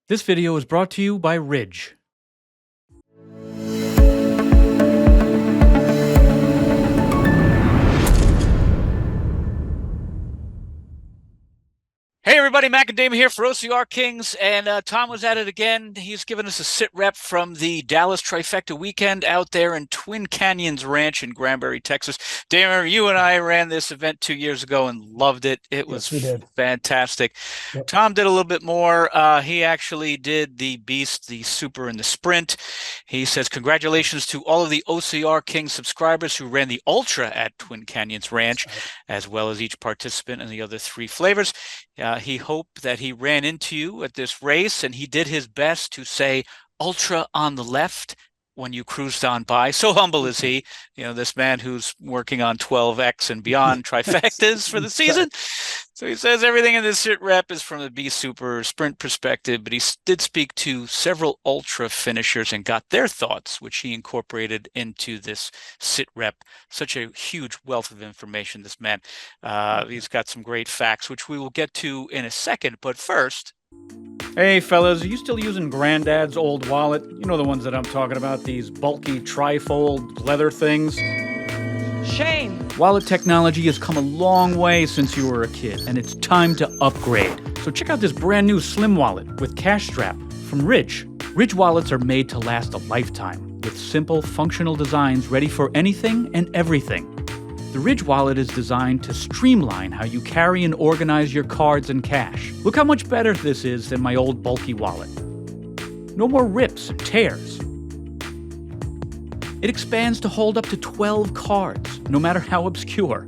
This video is brought to you by Ridge. Hey everybody, Macadamia here for OCR Kings, and Tom was at it again. He's given us a sit rep from the Dallas Trifecta weekend out there in Twin Canyons Ranch in Granbury, Texas. Damer, you and I ran this event 2 years ago and loved it. It was fantastic. Yep. Tom did a little bit more. He actually did the Beast, the Super, and the Sprint. He says, congratulations to all of the OCR King subscribers who ran the Ultra at Twin Canyons Ranch, as well as each participant in the other 3 flavors. He hoped that he ran into you at this race, and he did his best to say Ultra on the left when you cruised on by. So humble is he, this man who's working on 12X and beyond trifectas for the season. So he says everything in this sit rep is from the B Super Sprint perspective, but he did speak to several Ultra finishers and got their thoughts, which he incorporated into this sit rep. Such a huge wealth of information, this man. He's got some great facts, which we will get to in a second. But first... Hey fellas, are you still using Granddad's old wallet? You know the ones that I'm talking about, these bulky trifold leather things? Shame! Wallet technology has come a long way since you were a kid, and it's time to upgrade. So check out this brand new slim wallet with cash strap from Ridge. Ridge wallets are made to last a lifetime, with simple, functional designs ready for anything and everything. The Ridge wallet is designed to streamline how you carry and organize your cards and cash. Look how much better this is than my old bulky wallet. No more rips and tears. It expands to hold up to 12 cards, no matter how obscure.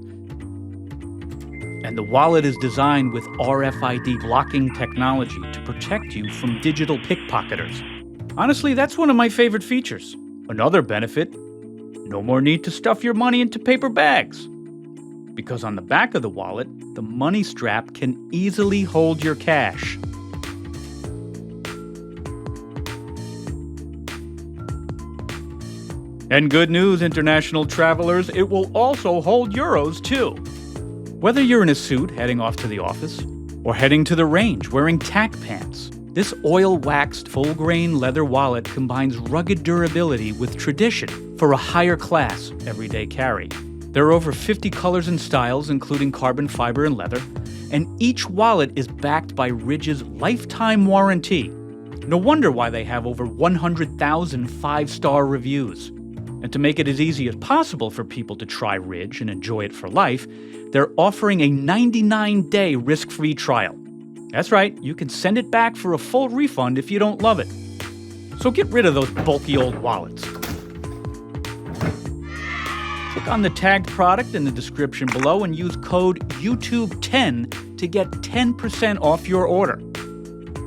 And the wallet is designed with RFID blocking technology to protect you from digital pickpocketers. Honestly, that's one of my favorite features. Another benefit: no more need to stuff your money into paper bags. Because on the back of the wallet, the money strap can easily hold your cash. And good news, international travelers, it will also hold euros too. Whether you're in a suit heading off to the office, or heading to the range wearing tack pants, this oil-waxed, full-grain leather wallet combines rugged durability with tradition for a higher-class, everyday carry. There are over 50 colors and styles, including carbon fiber and leather, and each wallet is backed by Ridge's lifetime warranty. No wonder why they have over 100,000 5-star reviews. And to make it as easy as possible for people to try Ridge and enjoy it for life, they're offering a 99-day risk-free trial. That's right, you can send it back for a full refund if you don't love it. So get rid of those bulky old wallets. Click on the tagged product in the description below and use code YouTube10 to get 10% off your order.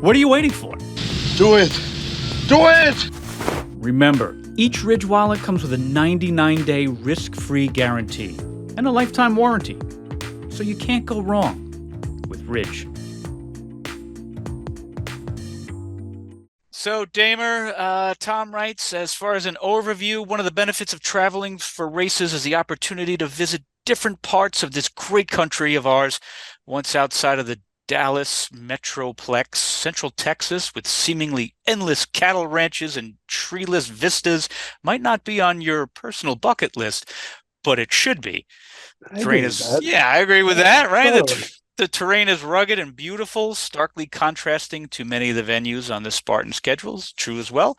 What are you waiting for? Do it! Do it! Remember, each Ridge wallet comes with a 99-day risk-free guarantee and a lifetime warranty. So you can't go wrong with Ridge. So, Damer, Tom writes, as far as an overview, one of the benefits of traveling for races is the opportunity to visit different parts of this great country of ours. Once outside of the Dallas metroplex, Central Texas, with seemingly endless cattle ranches and treeless vistas, might not be on your personal bucket list, but it should be. I agree with that, right? Totally. The terrain is rugged and beautiful, starkly contrasting to many of the venues on the Spartan schedules. True as well.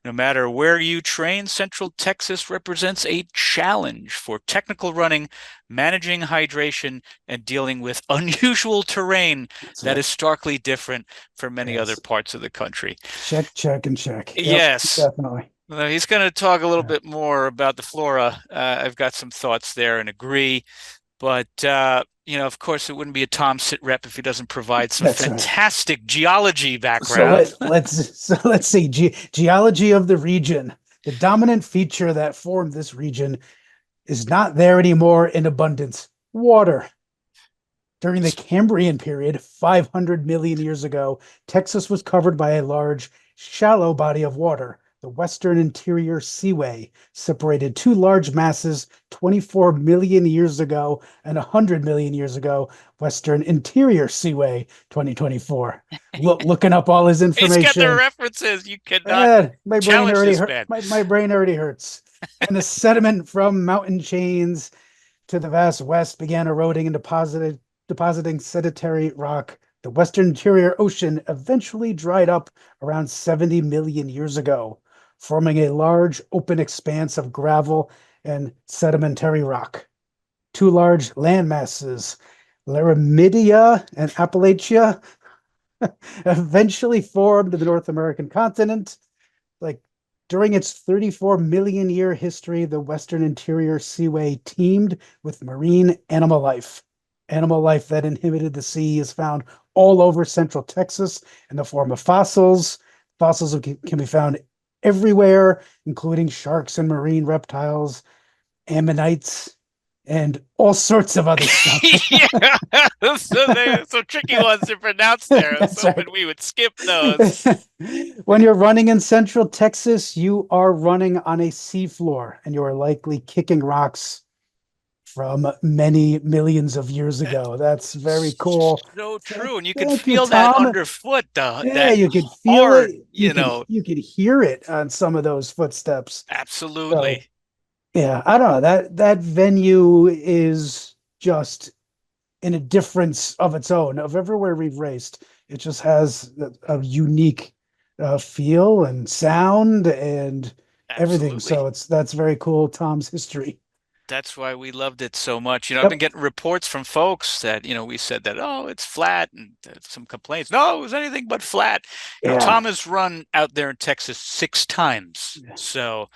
No matter where you train, Central Texas represents a challenge for technical running, managing hydration, and dealing with unusual terrain that is starkly different from many other parts of the country. Check, check, and check. Yep, yes. Definitely. He's going to talk a little bit more about the flora. I've got some thoughts there and agree. But, of course, it wouldn't be a Tom sit rep if he doesn't provide some fantastic geology background. So let's see. Geology of the region. The dominant feature that formed this region is not there anymore in abundance. Water. During the Cambrian period, 500 million years ago, Texas was covered by a large, shallow body of water, The Western Interior Seaway separated two large masses 24 million years ago and 100 million years ago. Western Interior Seaway 2024. Looking up all his He's got the information. references. You cannot My brain challenge already this hurt. man. My brain already hurts. And the sediment from mountain chains to the vast west began eroding and depositing sedentary rock. The Western Interior Ocean eventually dried up around 70 million years ago, forming a large open expanse of gravel and sedimentary rock. Two large land masses, Laramidia and Appalachia, eventually formed the North American continent. Like during its 34 million year history, the Western Interior Seaway teemed with marine animal life. Animal life that inhabited the sea is found all over central Texas in the form of fossils. Fossils can be found everywhere, including sharks and marine reptiles, ammonites, and all sorts of other stuff. Yeah, so tricky ones to pronounce there. I was That's hoping right. we would skip those. When you're running in central Texas, you are running on a seafloor and you are likely kicking rocks from many millions of years ago. That's very cool. So true, and you can Thank you, feel that Tom. underfoot, Yeah, that you could feel hard, it. You could hear it on some of those footsteps. So absolutely. yeah, I don't know. That venue is just in a difference of its own. Of everywhere we've raced, it just has a unique feel and sound and everything. Absolutely. So that's very cool. Tom's history. That's why we loved it so much. I've been Yep. getting reports from folks that, we said that, oh, it's flat, and some complaints. No, it was anything but flat. Yeah. Tom has run out there in Texas 6 times. So,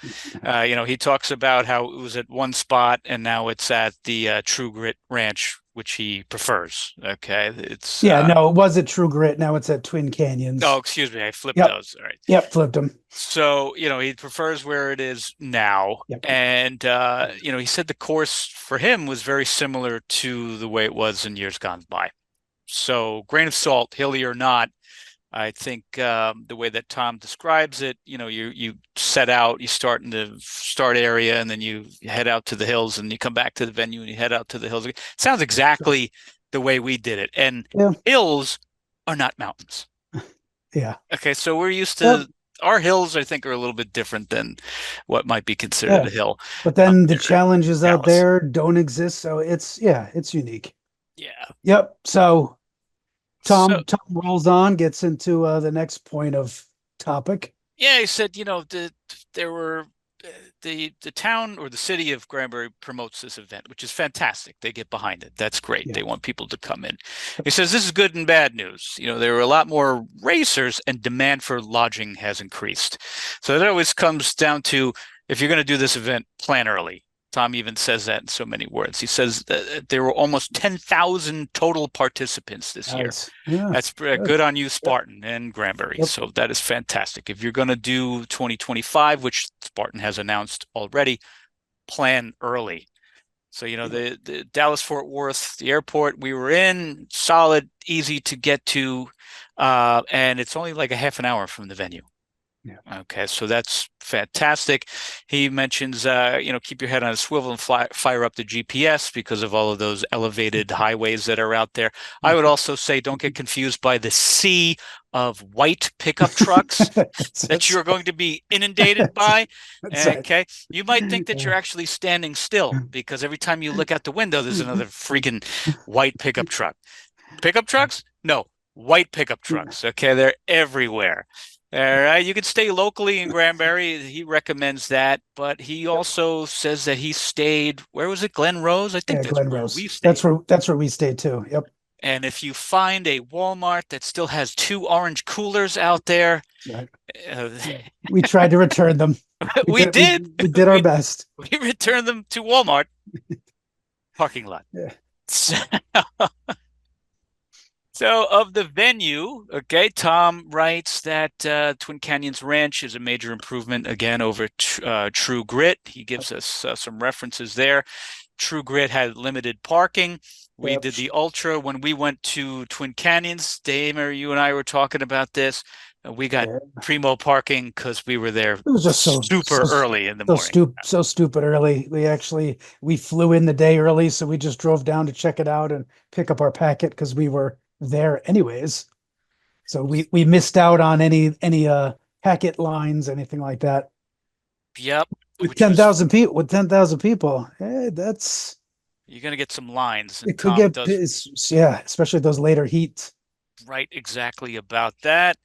he talks about how it was at one spot and now it's at the True Grit Ranch, which he prefers. Okay. It's, Yeah. No, it was at True Grit. Now it's at Twin oh, Canyons. excuse me. I flipped Yep. those. All right. Yep. Flipped them. So, he prefers where it is now. Yep. And, he said the course for him was very similar to the way it was in years gone by. So, grain of salt, hilly or not, I think the way that Tom describes it, you set out, you start in the start area, and then you head out to the hills, and you come back to the venue, and you head out to the hills. It sounds exactly the way we did it. And Yeah. hills are not mountains. Yeah. Okay, so we're used Yep. to our hills, I think, are a little bit different than what might be considered Yeah. a hill But up then the there in challenges out Dallas. there don't exist. So it's unique. Yeah. Yep. So So Tom rolls on, gets into the next point of topic. yeah, he said, there were the town or the city of Granbury promotes this event, which is fantastic. They get behind it. That's great. Yeah. They want people to come in. He says this is good and bad news. There are a lot more racers and demand for lodging has increased. So that always comes down to, if you're going to do this event, plan early. Tom even says that in so many words. He says that there were almost 10,000 total participants this year. Nice. Yeah. That's Good. good on you, Spartan and Granbury. Yep. So that is fantastic. If you're going to do 2025, which Spartan has announced already, plan early. So, the Dallas Fort Worth, the airport we were in, solid, easy to get to, and it's only like a half an hour from the venue. Yeah. Okay, so that's fantastic. He mentions, keep your head on a swivel and fire up the GPS because of all of those elevated highways that are out there. I would also say don't get confused by the sea of white pickup trucks that you're going to be inundated by. Okay, you might think that you're actually standing still because every time you look out the window, there's another freaking white pickup truck. Pickup trucks? No, white pickup trucks. Okay, they're everywhere. All right, you can stay locally in Granbury. He recommends that, but he also says that he stayed. Where was it? Glen Rose? I think that's Glen where Rose. we stayed. That's where we stayed too. Yep. And if you find a Walmart that still has 2 orange coolers out there, right. We tried to return them. We did. We did our best. We returned them to Walmart parking lot. Yeah. So of the venue, okay, Tom writes that Twin Canyons Ranch is a major improvement again over True Grit. He gives us some references there. True Grit had limited parking. We did the Ultra when we went to Twin Canyons. Damer, you and I were talking about this. We got Yeah. primo parking because we were there It was just super early in the morning. so stupid early. We flew in the day early, so we just drove down to check it out and pick up our packet because we were there anyways. So we missed out on any packet lines, anything like that. Yep, With which was 10,000 people, that's you're gonna get some lines, and it could Tom get does yeah, especially those later heats. write exactly about that.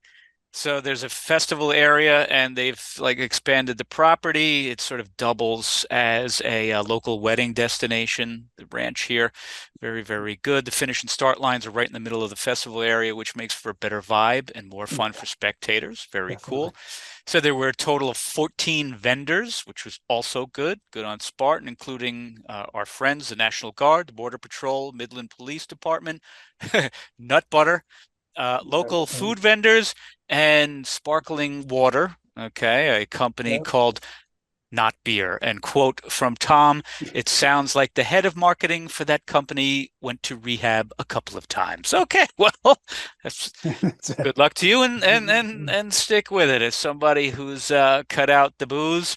So there's a festival area, and they've like expanded the property. It sort of doubles as a local wedding destination. The ranch here, very, very good. The finish and start lines are right in the middle of the festival area, which makes for a better vibe and more fun for spectators. Very Definitely. cool. So there were a total of 14 vendors, which was also good. Good on Spartan, including our friends, the National Guard, the Border Patrol, Midland Police Department, Nut Butter, local Uh, food vendors, and sparkling water. Okay, a company yeah. called Not Beer. And quote from Tom, it sounds like the head of marketing for that company went to rehab a couple of times. Okay, well, that's That's it. good luck to you, and stick with it. As somebody who's cut out the booze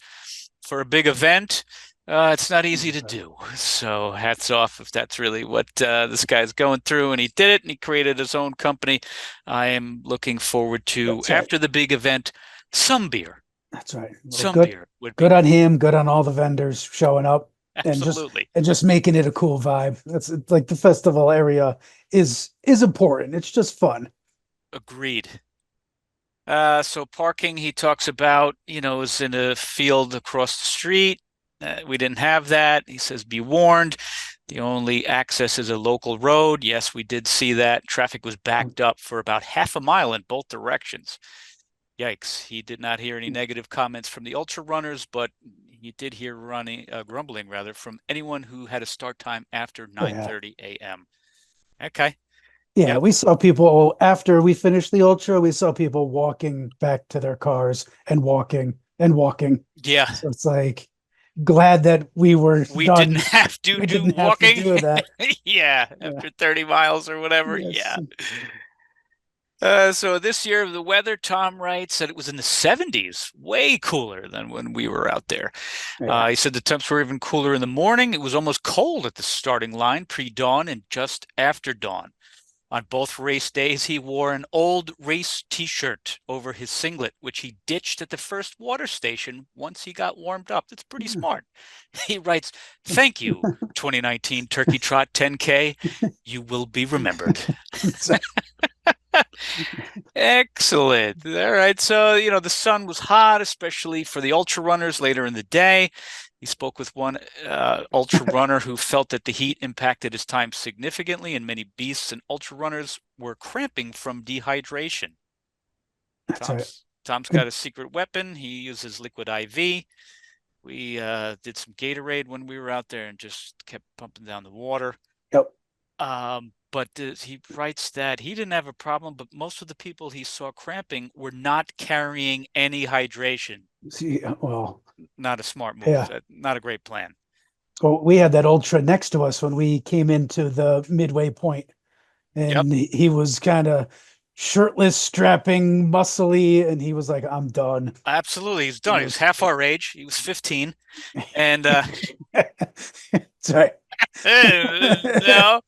for a big event, it's not easy to do. So hats off if that's really what this guy's going through, and he did it, and he created his own company. I am looking forward to That's right. after the big event, some beer. That's right. Well, Some beer would be good on nice. him. Good on all the vendors showing up and Absolutely just making it a cool vibe. That's it's like the festival area is important. It's just fun. agreed. So parking, he talks about, is in a field across the street. We didn't have that. He says, be warned. The only access is a local road. Yes, we did see that. Traffic was backed up for about half a mile in both directions. Yikes. He did not hear any negative comments from the ultra runners, but he did hear grumbling rather from anyone who had a start time after Yeah. 9:30 a.m. Okay. Yeah, Yep. we saw people after we finished the ultra, we saw people walking back to their cars and walking and walking. Yeah. So it's like glad that we were We didn't done. have to We do didn't have to walking. do that. Yeah, Yeah. after 30 miles or whatever. Yes. Yeah. So this year, the weather, Tom writes, said it was in the 70s, way cooler than when we were out there. Yeah. He said the temps were even cooler in the morning. It was almost cold at the starting line, pre-dawn and just after dawn. On both race days, he wore an old race t-shirt over his singlet, which he ditched at the first water station once he got warmed up. That's pretty smart. He writes, thank you, 2019 Turkey Trot 10K. You will be remembered. Excellent. All right. So, the sun was hot, especially for the ultra runners later in the day. He spoke with one ultra runner who felt that the heat impacted his time significantly, and many beasts and ultra runners were cramping from dehydration. That's right. Tom's got a secret weapon. He uses liquid IV. We did some Gatorade when we were out there and just kept pumping down the water. Yep. But he writes that he didn't have a problem, but most of the people he saw cramping were not carrying any hydration. See, well, Not a smart move. yeah. Not a great plan. Well, we had that ultra next to us when we came into the midway point, Yep, and he was kind of shirtless, strapping, muscly, and he was like, "I'm done." absolutely. He's It done. He was was, half our age. He was 15, and sorry. no,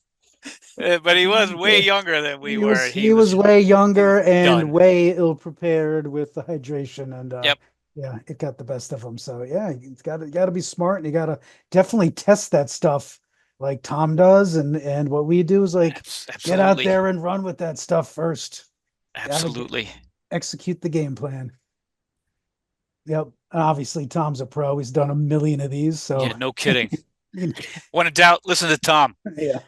but he was way younger than we were. He He was was way he was younger and done. way ill prepared with the hydration, and Yep, yeah, it got the best of him. So yeah, you got to be smart, and you got to definitely test that stuff like Tom does, and what we do is like get out absolutely, there and run with that stuff first. Got to absolutely. execute the game plan. Yep. And obviously, Tom's a pro. He's done a million of these, Yeah, so no kidding. When in doubt, listen to Tom. yeah.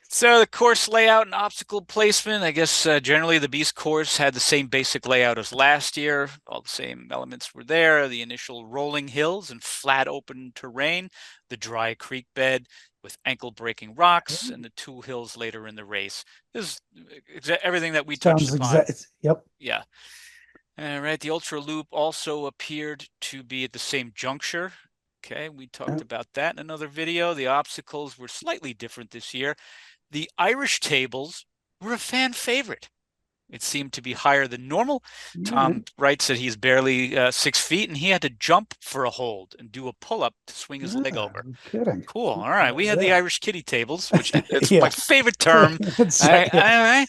So the course layout and obstacle placement, I guess generally the Beast course had the same basic layout as last year. All the same elements were there. The initial rolling hills and flat open terrain, the dry creek bed with ankle breaking rocks, and the two hills later in the race. This is everything that we touched Sounds upon. exact. Yep. Yeah. All right. The Ultra Loop also appeared to be at the same juncture. Okay. We talked Yep. about that in another video. The obstacles were slightly different this year. The Irish tables were a fan favorite. It seemed to be higher than normal. All right. Tom writes that he's barely 6 feet, and he had to jump for a hold and do a pull-up to swing his leg Ah, over. no kidding. Cool. All right. We had the Yeah. Irish kitty tables, which it's my Yeah. favorite term. Yeah. I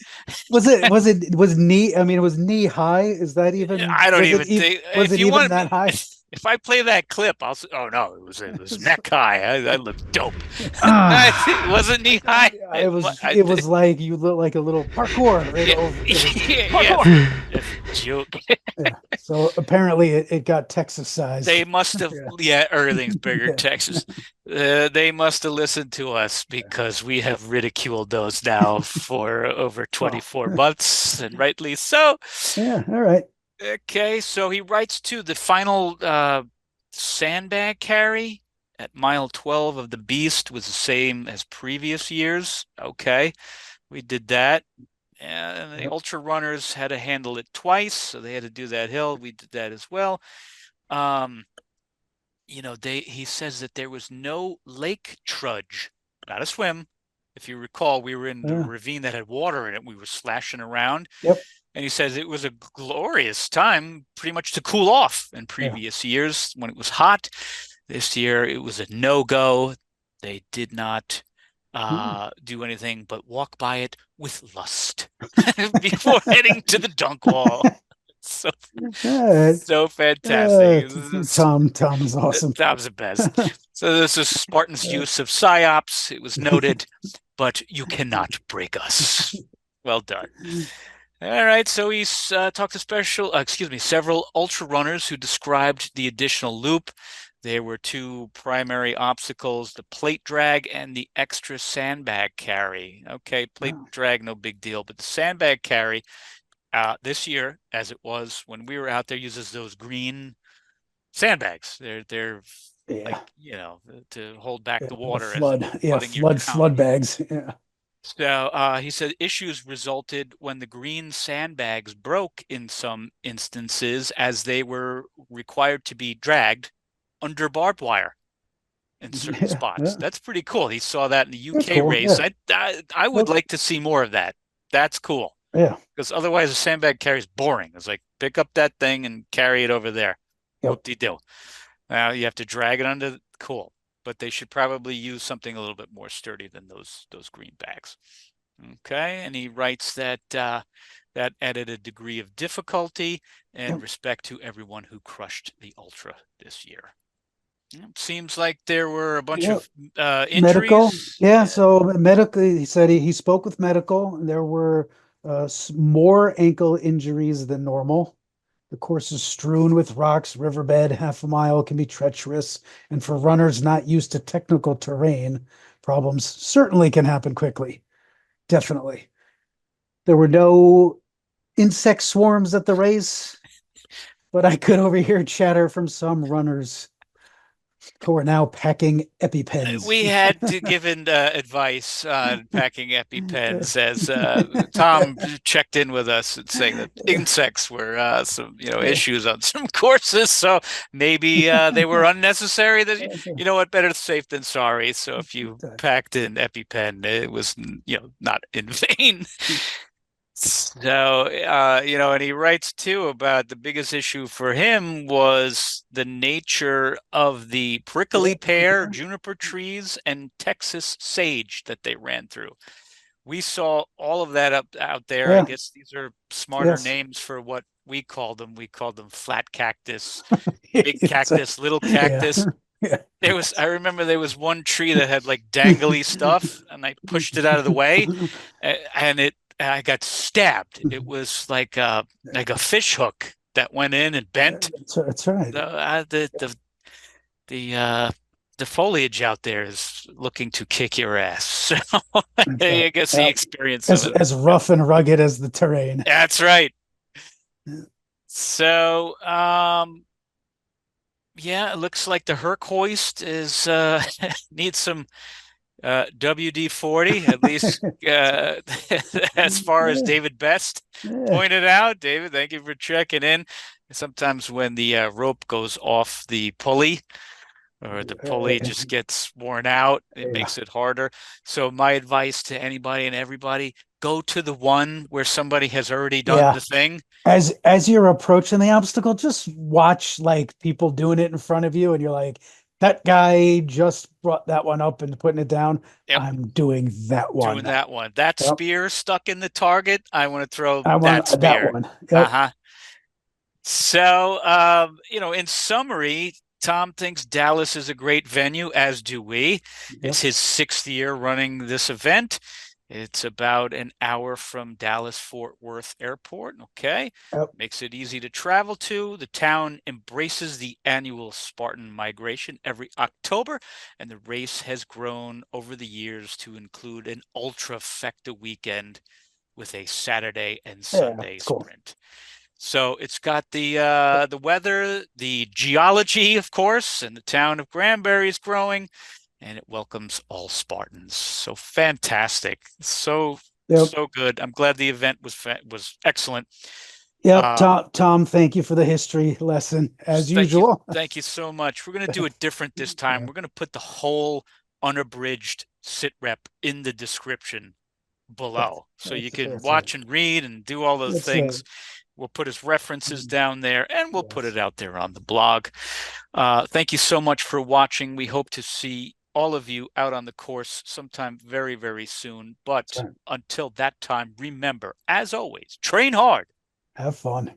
Was knee? I mean, it was knee high. Is that even? I don't Was it even even? think Was if it you even want that high? if I play that clip, I'll say, oh no, it was neck high. I look dope. It Ah, wasn't knee high. it was. It was like you look like a little parkour right Yeah, over. It was yeah, parkour. that's a joke. Yeah. So apparently it got Texas They sized. must have, Yeah. yeah, everything's bigger in Yeah. Texas. They must have listened to us because we have ridiculed those now for over Well, 24 months, and rightly so. yeah. All right. Okay, so he writes to the final sandbag carry at mile 12 of the Beast was the same as previous years. Okay, we did that. And the Yep. ultra runners had to handle it twice, so they had to do that hill. We did that as well. Um, he says that there was no lake trudge, not a swim. If you recall, we were in the Yeah. ravine that had water in it. We were slashing around. Yep. And he says it was a glorious time pretty much to cool off in Yeah. previous years when it was hot. This year it was a no-go. They did not do anything but walk by it with lust before heading to the dunk wall. So Uh, so fantastic. Tom is awesome. That was the best. So this is Spartan's use of psyops. It was noted, but you cannot break us. Well done. All right, so he's talked to several ultra runners who described the additional loop. There were two primary obstacles, the plate drag and the extra sandbag carry. Okay, plate drag, no big deal, but the sandbag carry this year, as it was when we were out there, uses those green sandbags. They're Yeah. like, to hold back the The water as flood. Yeah. flooding your town. Flood bags. Yeah. So he said issues resulted when the green sandbags broke in some instances as they were required to be dragged under barbed wire in certain Yeah. spots. Yeah. That's pretty cool. He saw that in the That's UK cool. race. Yeah. I would like to see more of that. That's cool. Yeah. Because otherwise a sandbag carry is boring. It's like pick up that thing and carry it over there. Yep. Whoop-de-doo. Now you have to drag it under. Cool. But they should probably use something a little bit more sturdy than those green bags. Okay, and he writes that that added a degree of difficulty and respect to everyone who crushed the ultra this year. It seems like there were a bunch of Medical. injuries. Yeah. So medically, he said he spoke with medical. There were more ankle injuries than normal. The course is strewn with rocks, riverbed, half a mile can be treacherous, and for runners not used to technical terrain, problems certainly can happen quickly. Definitely. There were no insect swarms at the race, but I could overhear chatter from some runners who are now packing EpiPens. We had to give advice on packing EpiPens as Tom checked in with us and saying that insects were some issues on some courses, so maybe they were unnecessary. That you know what, better safe than sorry. So if you packed an EpiPen, it was not in vain. So, and he writes too about the biggest issue for him was the nature of the prickly pear, juniper trees, and Texas sage that they ran through. We saw all of that out there. Yeah. I guess these are smarter Yes. names for what we called them. We called them flat cactus, big cactus, little cactus. Yeah. I remember there was one tree that had like dangly stuff, and I pushed it out of the way, and I got stabbed. It was like a fish hook that went in and bent. That's right. The foliage out there is looking to kick your ass. So I guess the experience of it. As rough and rugged as the terrain. That's right. So yeah, it looks like the Herc hoist is needs some WD-40, at least as far as David Best pointed out. David, thank you for checking in. Sometimes when the rope goes off the pulley or the pulley just gets worn out, it makes it harder. So my advice to anybody and everybody, go to the one where somebody has already done Yeah. the thing. As you're approaching the obstacle, just watch like people doing it in front of you, and you're like, that guy just brought that one up and putting it down. Yep, I'm doing that doing one. that one. That Yep. spear stuck in the target. I want to throw I that want that spear. one. Yep. Uh-huh. So, in summary, Tom thinks Dallas is a great venue, as do we. Yep. It's his 6th year running this event. It's about an hour from Dallas Fort Worth Airport. Okay. Yep. Makes it easy to travel to. The town embraces the annual Spartan migration every October, and the race has grown over the years to include an ultrafecta weekend with a Saturday and Yeah, Sunday it's cool. sprint. So it's got the weather, the geology, of course, and the town of Granbury is growing, and it welcomes all Spartans. So fantastic, so Yep. so good. I'm glad the event was excellent. Yep. Um, Tom, thank you for the history lesson as usual. thank you so much. We're gonna do it different this time. Yeah, We're gonna put the whole unabridged sit rep in the description below, so you can that's right. watch and read and do all those That's right. things. We'll put his references down there and we'll put Yes. it out there on the blog. Thank you so much for watching. We hope to see all of you out on the course sometime very, very soon. That's But right. until that time, remember, as always, train hard. Have fun.